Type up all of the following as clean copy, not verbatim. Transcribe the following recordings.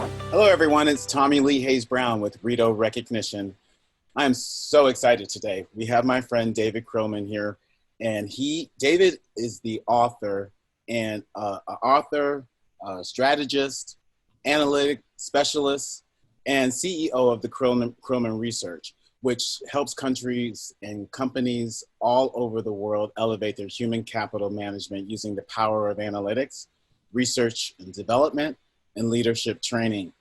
Hello, everyone. It's Tommy Lee Hayes Brown with Rito Recognition. I am so excited today. We have my friend David Krillman here, and David is the author and strategist, analytic specialist, and CEO of the Krillman Research, which helps countries and companies all over the world elevate their human capital management using the power of analytics, research and development, and leadership training.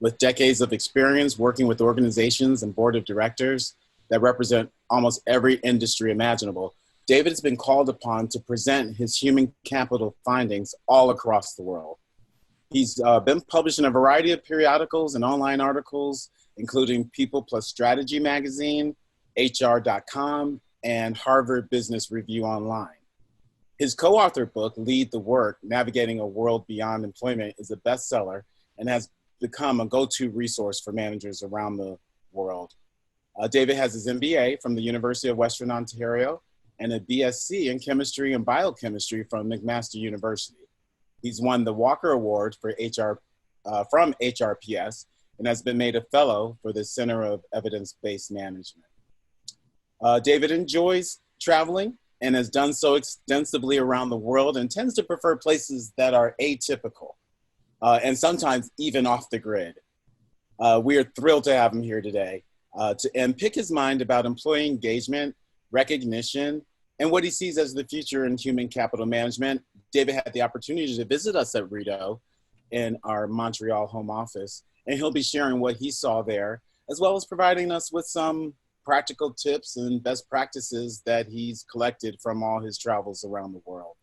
With decades of experience working with organizations and board of directors that represent almost every industry imaginable, David has been called upon to present his human capital findings all across the world. He's been published in a variety of periodicals and online articles, including People Plus Strategy Magazine, HR.com, and Harvard Business Review Online. His co-authored book, Lead the Work, Navigating a World Beyond Employment, is a bestseller and has become a go-to resource for managers around the world. David has his MBA from the University of Western Ontario and a BSc in chemistry and biochemistry from McMaster University. He's won the Walker Award for HR from HRPS and has been made a fellow for the Center of Evidence-Based Management. David enjoys traveling and has done so extensively around the world and tends to prefer places that are atypical. And sometimes even off the grid. We are thrilled to have him here today and pick his mind about employee engagement, recognition, and what he sees as the future in human capital management. David had the opportunity to visit us at Rito in our Montreal home office, and he'll be sharing what he saw there, as well as providing us with some practical tips and best practices that he's collected from all his travels around the world.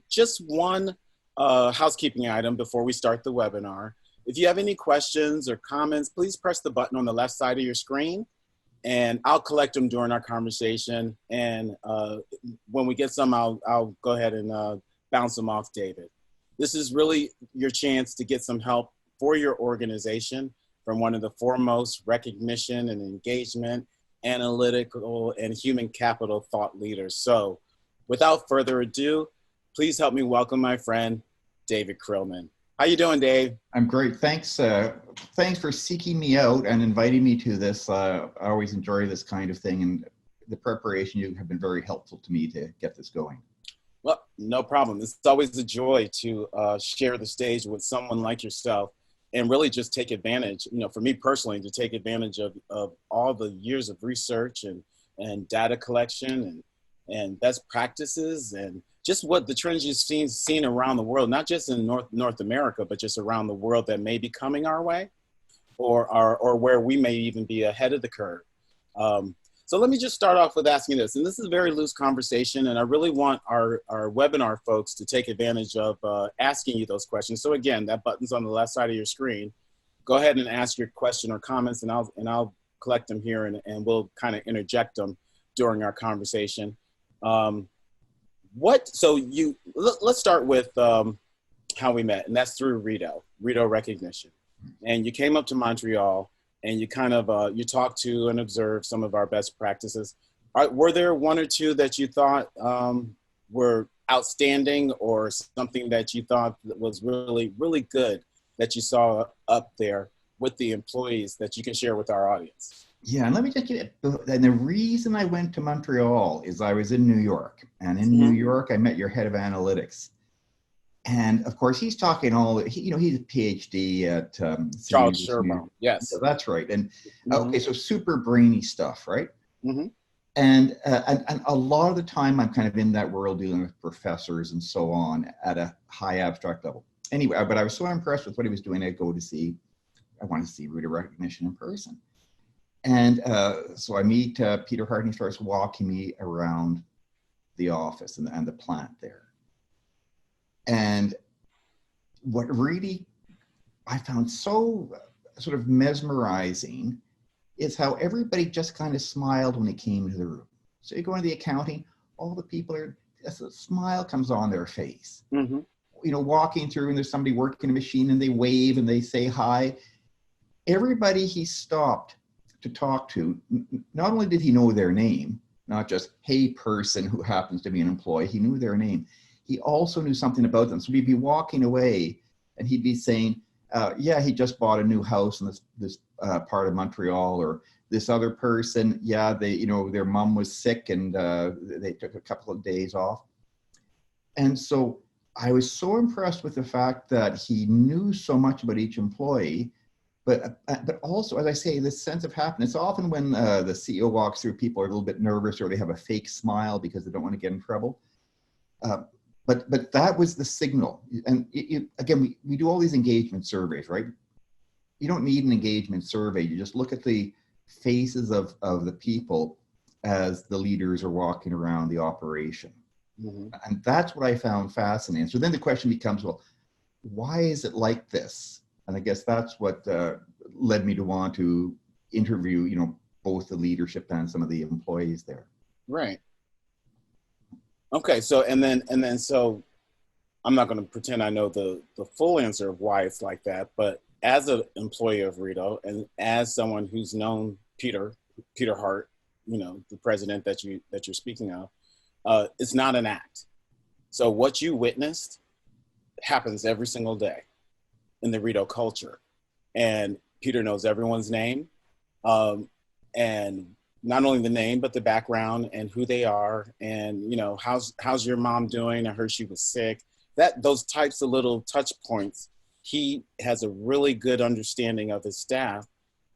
Just one housekeeping item before we start the webinar. If you have any questions or comments, please press the button on the left side of your screen and I'll collect them during our conversation. And when we get some, I'll go ahead and bounce them off David. This is really your chance to get some help for your organization from one of the foremost recognition and engagement, analytical and human capital thought leaders. So without further ado, please help me welcome my friend, David Krillman. How you doing, Dave? I'm great. Thanks for seeking me out and inviting me to this. I always enjoy this kind of thing, and the preparation you have been very helpful to me to get this going. Well, no problem. It's always a joy to share the stage with someone like yourself and really just take advantage, for me personally, to take advantage of all the years of research and data collection and best practices and just what the trends you've seen around the world, not just in North America, but just around the world that may be coming our way or where we may even be ahead of the curve. So let me just start off with asking this, and this is a very loose conversation, and I really want our webinar folks to take advantage of asking you those questions. So again, that button's on the left side of your screen. Go ahead and ask your question or comments, and I'll collect them here, and we'll kind of interject them during our conversation. Let's start with how we met, and that's through Rito Recognition. And you came up to Montreal, and you kind of, you talked to and observed some of our best practices. Were there one or two that you thought were outstanding or something that you thought was really, really good that you saw up there with the employees that you can share with our audience? Yeah, and let me just get it. And the reason I went to Montreal is I was in New York. And in New York, I met your head of analytics. And of course, he's talking he's a PhD at Charles Sherman. Yes. So that's right. And okay, so super brainy stuff, right? Mm-hmm. And a lot of the time, I'm kind of in that world dealing with professors and so on at a high abstract level. Anyway, but I was so impressed with what he was doing. I wanted to see Rito Recognition in person. And so I meet Peter Hart, and he starts walking me around the office and the plant there. And what really I found so sort of mesmerizing is how everybody just kind of smiled when they came into the room. So you go into the accounting, all the people a smile comes on their face. Mm-hmm. Walking through, and there's somebody working a machine and they wave and they say hi. Everybody he stopped to talk to, not only did he know their name, not just, hey, person who happens to be an employee, he knew their name. He also knew something about them. So we'd be walking away and he'd be saying, Yeah, he just bought a new house in this part of Montreal. Or this other person, yeah, their mom was sick and they took a couple of days off. And so I was so impressed with the fact that he knew so much about each employee, but also, as I say, this sense of happiness. Often when the CEO walks through, people are a little bit nervous or they have a fake smile because they don't want to get in trouble. But that was the signal. And again, we do all these engagement surveys, right? You don't need an engagement survey. You just look at the faces of the people as the leaders are walking around the operation. Mm-hmm. And that's what I found fascinating. So then the question becomes, well, why is it like this? And I guess that's what led me to want to interview, both the leadership and some of the employees there. Right. Okay. So, so I'm not going to pretend I know the full answer of why it's like that, but as an employee of Rideau and as someone who's known Peter Hart, the president that you're speaking of, it's not an act. So what you witnessed happens every single day in the Rideau culture. And Peter knows everyone's name, and not only the name, but the background and who they are. And, how's your mom doing? I heard she was sick. Those types of little touch points, he has a really good understanding of his staff,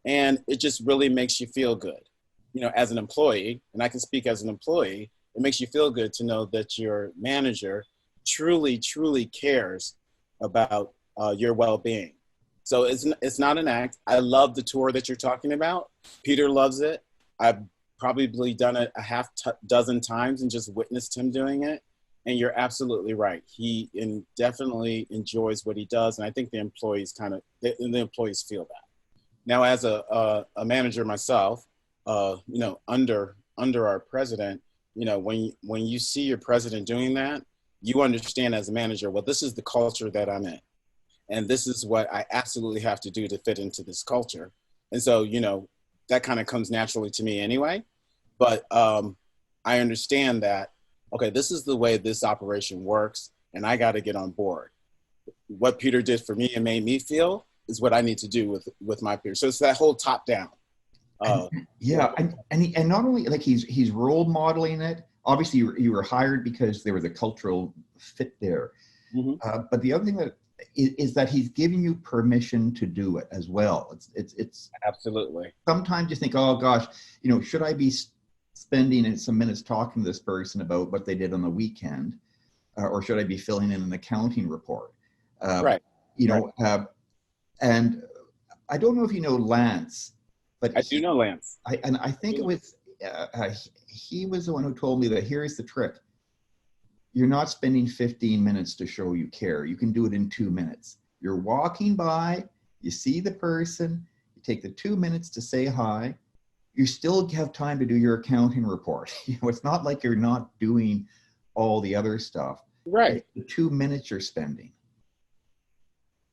and it just really makes you feel good, as an employee. And I can speak as an employee. It makes you feel good to know that your manager truly, truly cares about your well-being. So it's not an act. I love the tour that you're talking about. Peter loves it. I've probably done it a half dozen times and just witnessed him doing it. And you're absolutely right. He definitely enjoys what he does. And I think the employees the employees feel that. Now, as a manager myself, under our president, when you see your president doing that, you understand as a manager, well, this is the culture that I'm in. And this is what I absolutely have to do to fit into this culture. And so, that kind of comes naturally to me anyway. But I understand that, okay, this is the way this operation works, and I got to get on board. What Peter did for me and made me feel is what I need to do with my peers. So it's that whole top down. And not only like he's role modeling it. Obviously, you were hired because there was a cultural fit there. Mm-hmm. But the other thing that is that he's giving you permission to do it as well. It's absolutely. Sometimes you think, oh gosh, should I be spending some minutes talking to this person about what they did on the weekend, or should I be filling in an accounting report? Right. And I don't know if you know Lance. But I do know Lance. I think it was, he was the one who told me that here's the trick. You're not spending 15 minutes to show you care. You can do it in 2 minutes. You're walking by, you see the person, you take the 2 minutes to say hi. You still have time to do your accounting report. It's not like you're not doing all the other stuff. Right. It's the 2 minutes you're spending.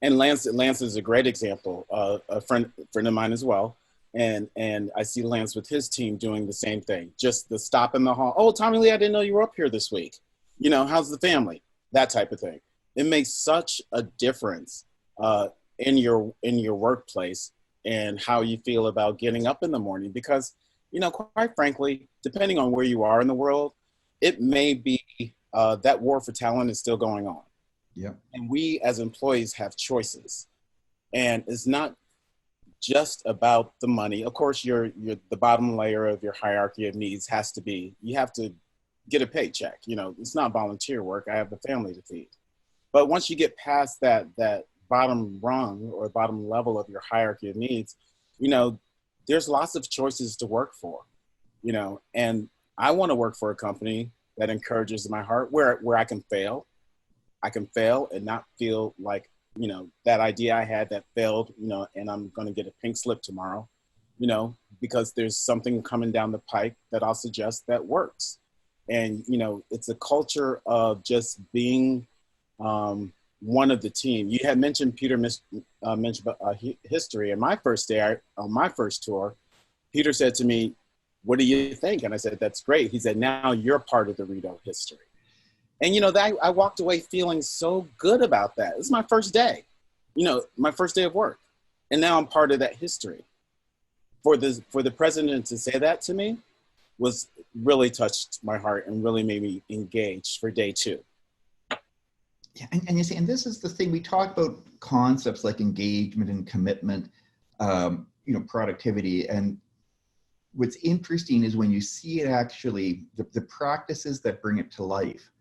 And Lance is a great example, a friend of mine as well. And I see Lance with his team doing the same thing. Just the stop in the hall. Oh, Tommy Lee, I didn't know you were up here this week. How's the family? That type of thing. It makes such a difference in your workplace and how you feel about getting up in the morning. Because, quite frankly, depending on where you are in the world, it may be that war for talent is still going on. Yeah. And we as employees have choices. And it's not just about the money. Of course, the bottom layer of your hierarchy of needs has to be, you have to get a paycheck. It's not volunteer work. I have the family to feed. But once you get past that bottom rung or bottom level of your hierarchy of needs, there's lots of choices to work for, and I want to work for a company that encourages my heart where I can fail. I can fail and not feel like, that idea I had that failed, and I'm going to get a pink slip tomorrow, because there's something coming down the pike that I'll suggest that works. And, it's a culture of just being one of the team. You had mentioned Peter mentioned history. And my first day on my first tour, Peter said to me, "What do you think?" And I said, "That's great." He said, "Now you're part of the Rideau history." And, I walked away feeling so good about that. It was my first day. my first day of work. And now I'm part of that history. For the president to say that to me was really touched my heart and really made me engaged for day two. Yeah, and you see, and this is the thing, we talk about concepts like engagement and commitment, productivity. And what's interesting is when you see it actually, the practices that bring it to life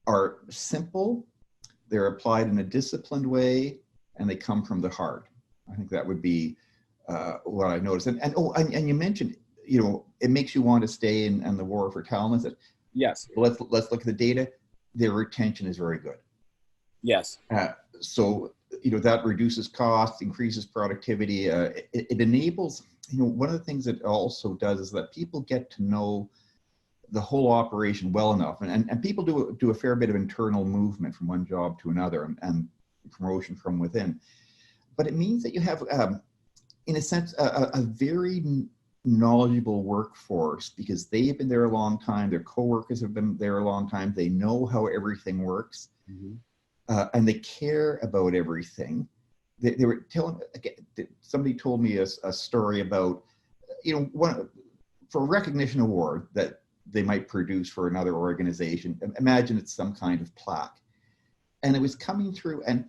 are simple, they're applied in a disciplined way, and they come from the heart. I think that would be what I noticed. And you mentioned, it makes you want to stay in the war for talent. Yes. Let's look at the data. Their retention is very good. Yes. So that reduces costs, increases productivity. It enables, one of the things it also does is that people get to know the whole operation well enough, and people do a fair bit of internal movement from one job to another and promotion from within. But it means that you have, in a sense, a very knowledgeable workforce, because they've been there a long time, their coworkers have been there a long time, they know how everything works, and they care about everything. They were telling, somebody told me a story about, for a recognition award that they might produce for another organization. Imagine it's some kind of plaque. And it was coming through, and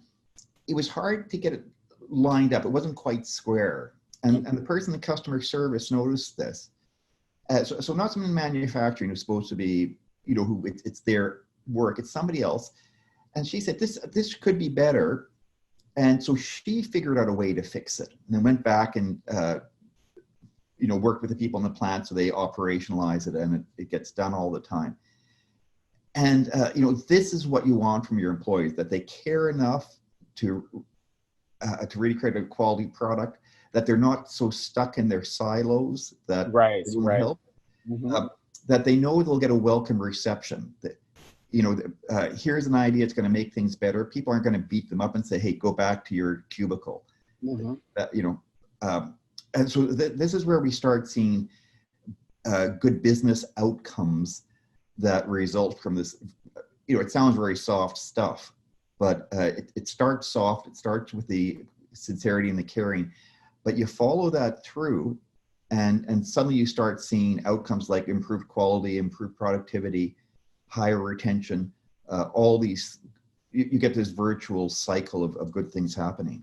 it was hard to get it lined up. It wasn't quite square. And the person in customer service noticed this. So not someone in manufacturing who's supposed to be, who it's their work, it's somebody else. And she said, this could be better. And so she figured out a way to fix it, and then went back and, worked with the people in the plant so they operationalize it, and it gets done all the time. And, this is what you want from your employees, that they care enough to really create a quality product, that they're not so stuck in their silos that right. help, that they know they'll get a welcome reception. That, here's an idea, it's going to make things better. People aren't going to beat them up and say, hey, go back to your cubicle. And so this is where we start seeing good business outcomes that result from this. It sounds very soft stuff, but it starts soft. It starts with the sincerity and the caring, but you follow that through, and suddenly you start seeing outcomes like improved quality, improved productivity, higher retention, all these, you get this virtual cycle of good things happening.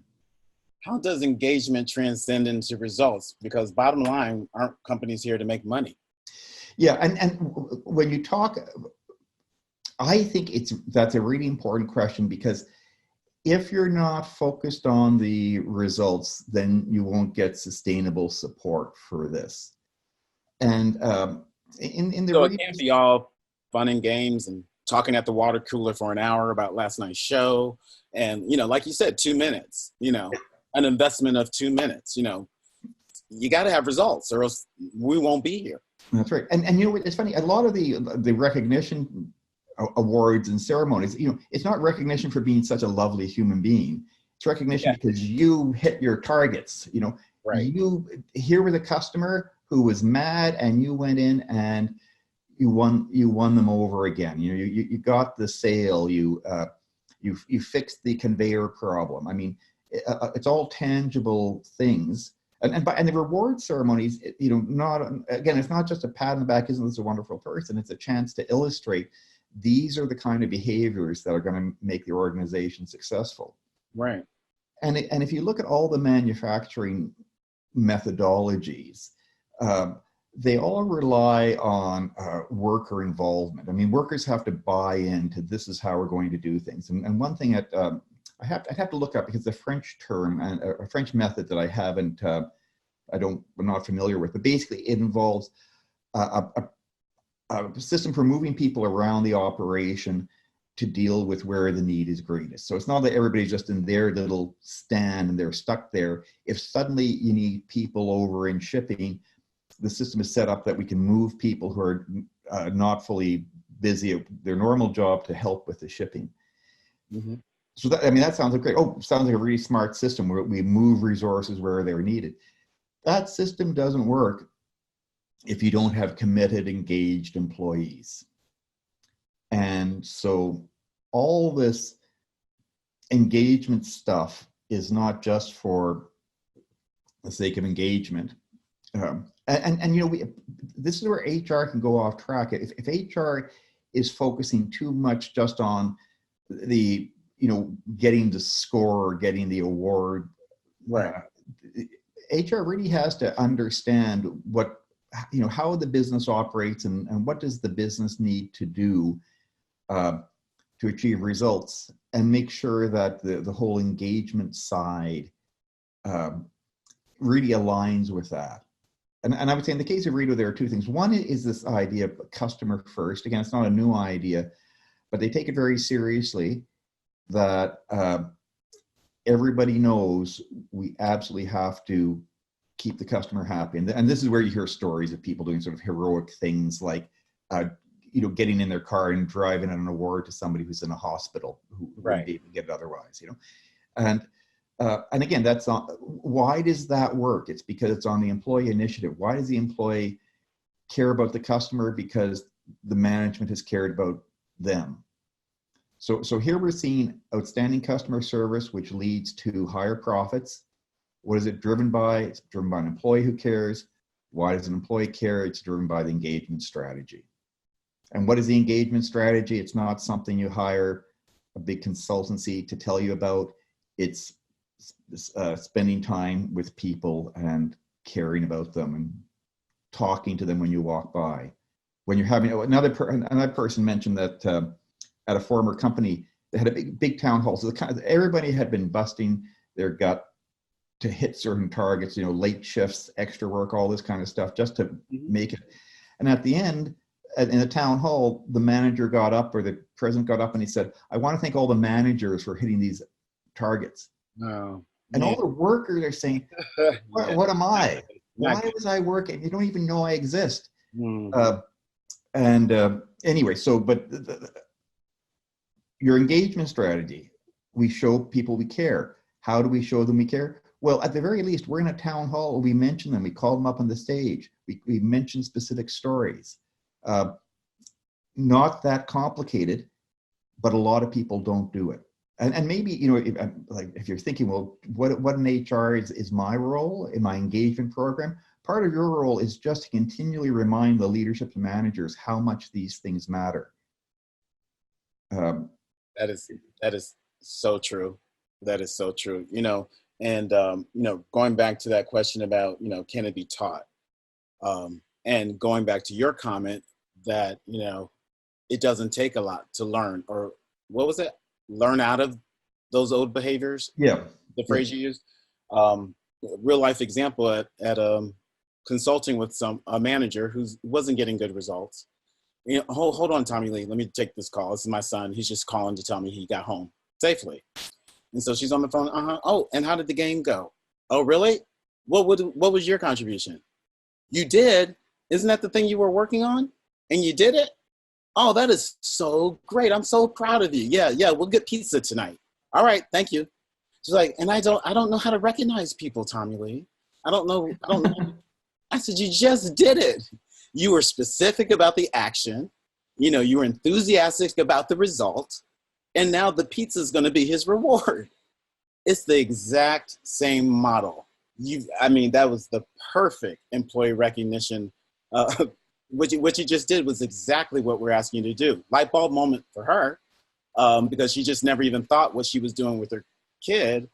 How does engagement transcend into results? Because bottom line, aren't companies here to make money? Yeah, and when you talk, I think that's a really important question, because if you're not focused on the results, then you won't get sustainable support for this. And in the so it can't be all fun and games and talking at the water cooler for an hour about last night's show, and like you said, 2 minutes. An investment of 2 minutes. You got to have results, or else we won't be here. That's right. And it's funny. A lot of the recognition awards and ceremonies, it's not recognition for being such a lovely human being. It's recognition because you hit your targets. Right. Here was a customer who was mad, and you went in and you won them over again. You got the sale. You fixed the conveyor problem. I mean, it's all tangible things. And the reward ceremonies, it's not just a pat on the back, isn't this a wonderful person? It's a chance to illustrate these are the kind of behaviors that are going to make the organization successful. Right. And if you look at all the manufacturing methodologies, they all rely on worker involvement. I mean, workers have to buy into this is how we're going to do things. And one thing that I have to look up, because the French term and a French method that I'm not familiar with, but basically it involves a system for moving people around the operation to deal with where the need is greatest. So it's not that everybody's just in their little stand and they're stuck there. If suddenly you need people over in shipping, the system is set up that we can move people who are not fully busy at their normal job to help with the shipping. So that sounds like great. Sounds like a really smart system where we move resources where they're needed. That system doesn't work if you don't have committed, engaged employees. And so all this engagement stuff is not just for the sake of engagement. And you know, this is where HR can go off track. If HR is focusing too much just on the, you know, getting the score or getting the award, Right. HR really has to understand what, you know, how the business operates and what does the business need to do to achieve results, and make sure that the whole engagement side really aligns with that. And I would say in the case of Rideau, there are two things. One is this idea of customer first. Again, it's not a new idea, but they take it very seriously, that everybody knows we absolutely have to keep the customer happy. And this is where you hear stories of people doing sort of heroic things like, you know, getting in their car and driving an award to somebody who's in a hospital who wouldn't be able to get it otherwise, you know. And again, that's not, why does that work? It's because it's on the employee initiative. Why does the employee care about the customer? Because the management has cared about them. So here we're seeing outstanding customer service, which leads to higher profits. What is it driven by? It's driven by an employee who cares. Why does an employee care? It's driven by the engagement strategy. And what is the engagement strategy? It's not something you hire a big consultancy to tell you about. It's spending time with people and caring about them and talking to them when you walk by. When you're having another person mentioned that at a former company, they had a big town hall. So everybody had been busting their gut to hit certain targets, you know, late shifts, extra work, all this kind of stuff, just to make it. And at the end, in the town hall, the manager got up, or the president got up, and he said, "I want to thank all the managers for hitting these targets." Oh, and all the workers are saying, what am I? Why was I working? You don't even know I exist. Anyway, so, but your engagement strategy, we show people we care. How do we show them we care? Well, at the very least, we're in a town hall. We mention them. We call them up on the stage. We mention specific stories. Not that complicated, but a lot of people don't do it. And maybe, you know, if you're thinking, well, what in HR is my role in my engagement program? Part of your role is just to continually remind the leadership and managers how much these things matter. That is so true. That is so true. You know, and you know, going back to that question about, you know, can it be taught? And going back to your comment that, you know, it doesn't take a lot to learn, or what was it? Learn out of those old behaviors. Yeah. The phrase you used. Real life example at consulting with a manager who wasn't getting good results. You know, hold on, Tommy Lee. Let me take this call. This is my son. He's just calling to tell me he got home safely. And so she's on the phone. Oh, and how did the game go? Oh, really? What was your contribution? You did? Isn't that the thing you were working on? And you did it? Oh, that is so great. I'm so proud of you. Yeah, we'll get pizza tonight. All right, thank you. She's like, and I don't know how to recognize people, Tommy Lee. I don't know. I said, you just did it. You were specific about the action. You know, you were enthusiastic about the result. And now the pizza is going to be his reward. It's the exact same model. I mean, that was the perfect employee recognition. What you just did was exactly what we're asking you to do. Light bulb moment for her, because she just never even thought what she was doing with her kid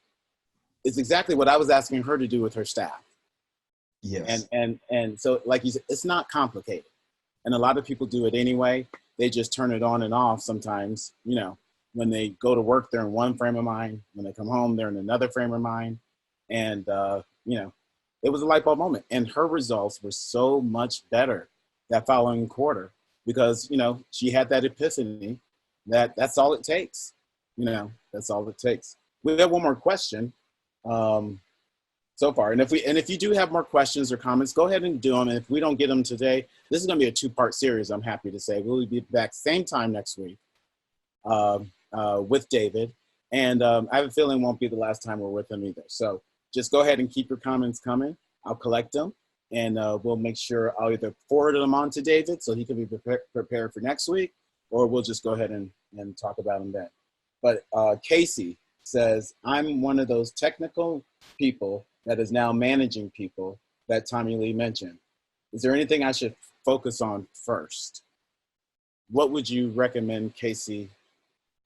is exactly what I was asking her to do with her staff. Yes. And so, like you said, it's not complicated. And a lot of people do it anyway. They just turn it on and off sometimes. You know, when they go to work, they're in one frame of mind. When they come home, they're in another frame of mind. And, you know, it was a light bulb moment. And her results were so much better that following quarter because, you know, she had that epiphany that that's all it takes. You know, that's all it takes. We have one more question. So far. And if you do have more questions or comments, go ahead and do them. And if we don't get them today, this is going to be a 2-part series, I'm happy to say. We'll be back same time next week with David. And I have a feeling it won't be the last time we're with him either. So just go ahead and keep your comments coming. I'll collect them. And we'll make sure I'll either forward them on to David so he can be prepared for next week, or we'll just go ahead and talk about them then. But Casey says, I'm one of those technical people that is now managing people that Tommy Lee mentioned. Is there anything I should focus on first? What would you recommend Casey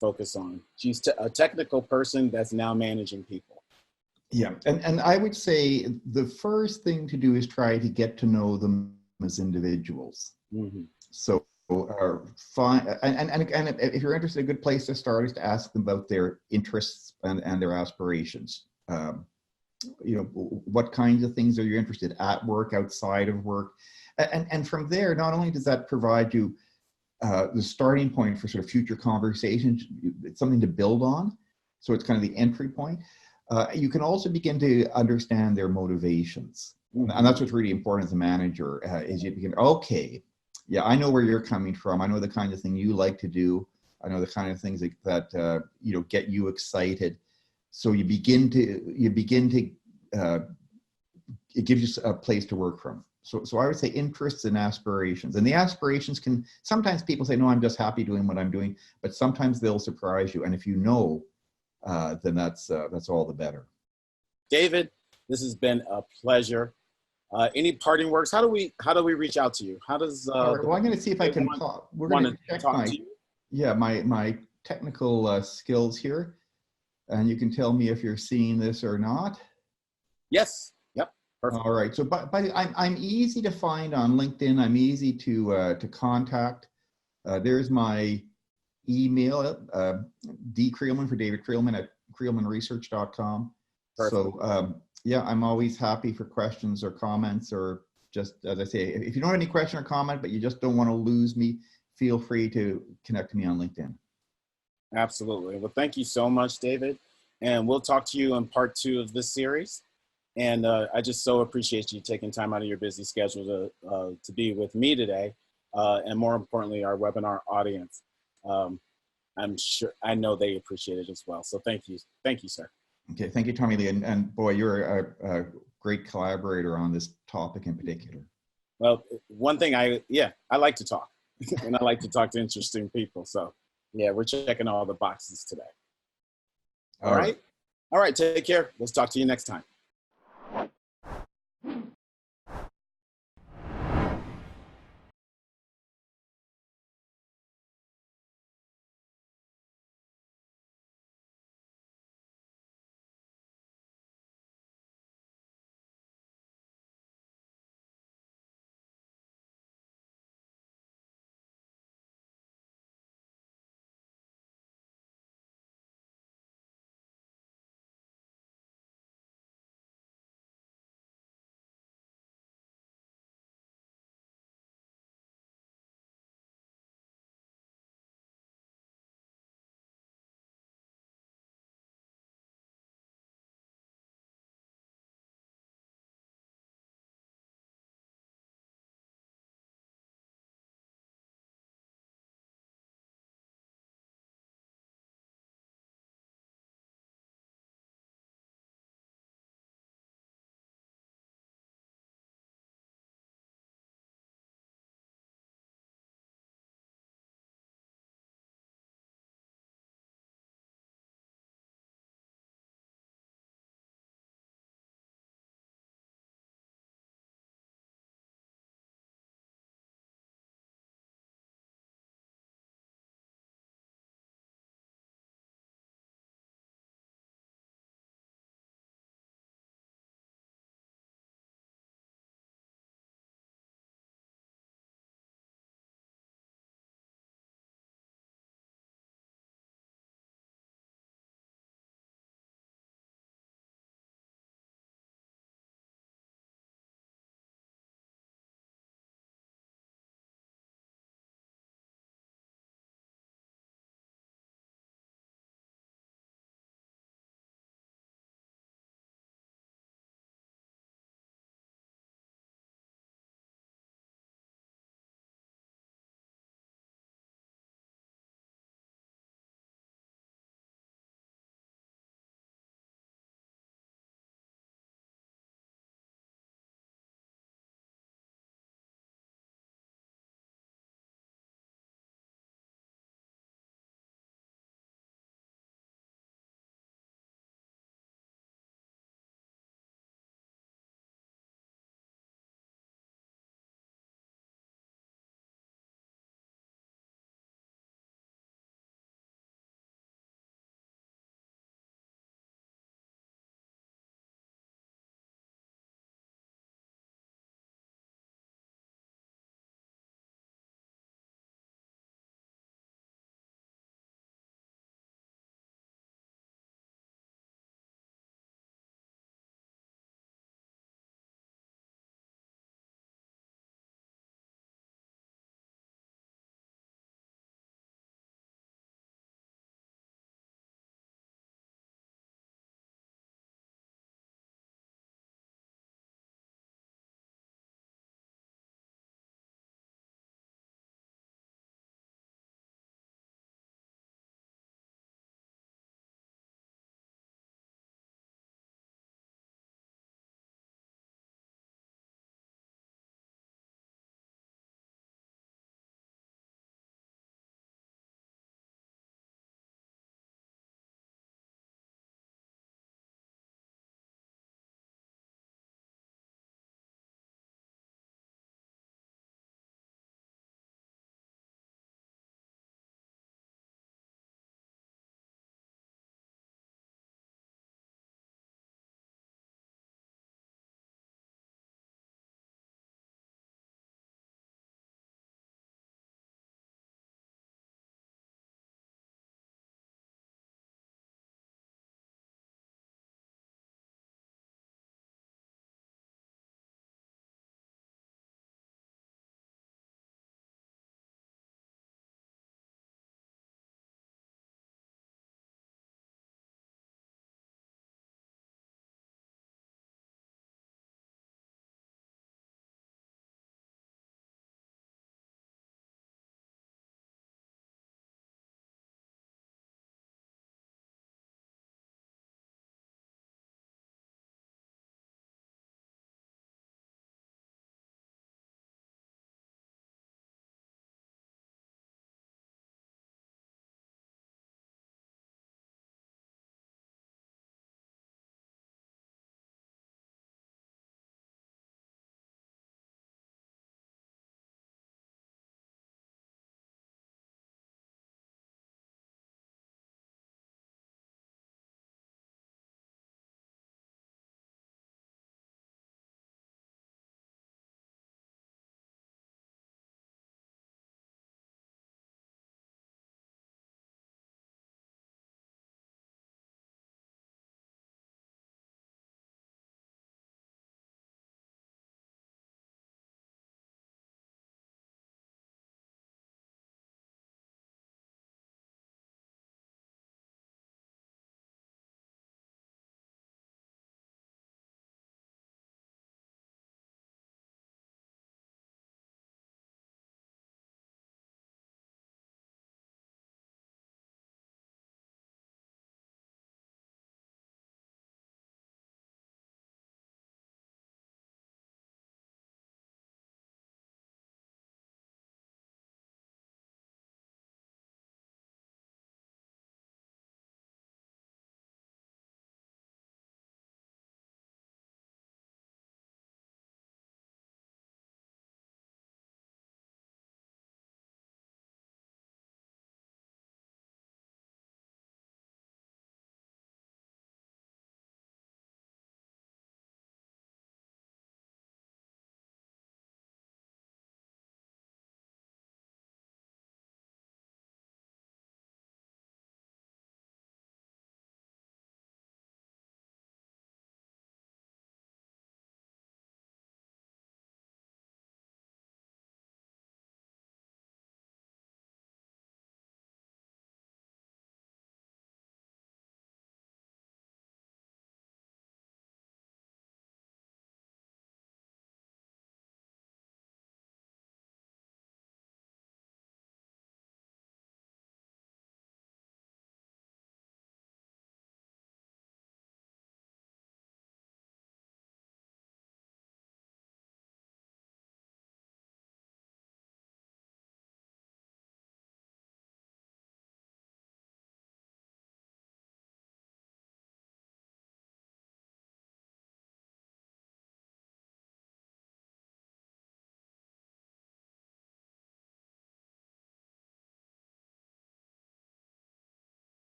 focus on? She's a technical person that's now managing people. Yeah, and I would say the first thing to do is try to get to know them as individuals. Mm-hmm. So find, and if you're interested, a good place to start is to ask them about their interests and their aspirations. You know, what kinds of things are you interested at work, outside of work? And from there, not only does that provide you the starting point for sort of future conversations, it's something to build on. So it's kind of the entry point. You can also begin to understand their motivations. Mm-hmm. And that's what's really important as a manager, is you begin, okay, yeah, I know where you're coming from. I know the kind of thing you like to do. I know the kind of things that you know, get you excited. So you begin to it gives you a place to work from. So I would say interests and aspirations. And the aspirations can, sometimes people say, no, I'm just happy doing what I'm doing, but sometimes they'll surprise you. And if you know, then that's all the better. David, this has been a pleasure. Any parting words? How do we reach out to you? How does well, I'm going to see if I can we're going to check my technical skills here, and you can tell me if you're seeing this or not. Yes. Yep. Perfect. All right. So, but I'm easy to find on LinkedIn. I'm easy to contact. There's my email, D. Creelman for David Creelman at creelmanresearch.com. So yeah, I'm always happy for questions or comments, or just, as I say, if you don't have any question or comment, but you just don't want to lose me, feel free to connect to me on LinkedIn. Absolutely. Well, thank you so much, David. And we'll talk to you in part 2 of this series. And I just so appreciate you taking time out of your busy schedule to be with me today. And more importantly, our webinar audience. I know they appreciate it as well. So thank you. Thank you, sir. Okay, thank you, Tommy Lee. And boy, you're a great collaborator on this topic in particular. Well, one thing I like to talk and I like to talk to interesting people. So yeah, we're checking all the boxes today. All right. All right. Take care. Let's talk to you next time.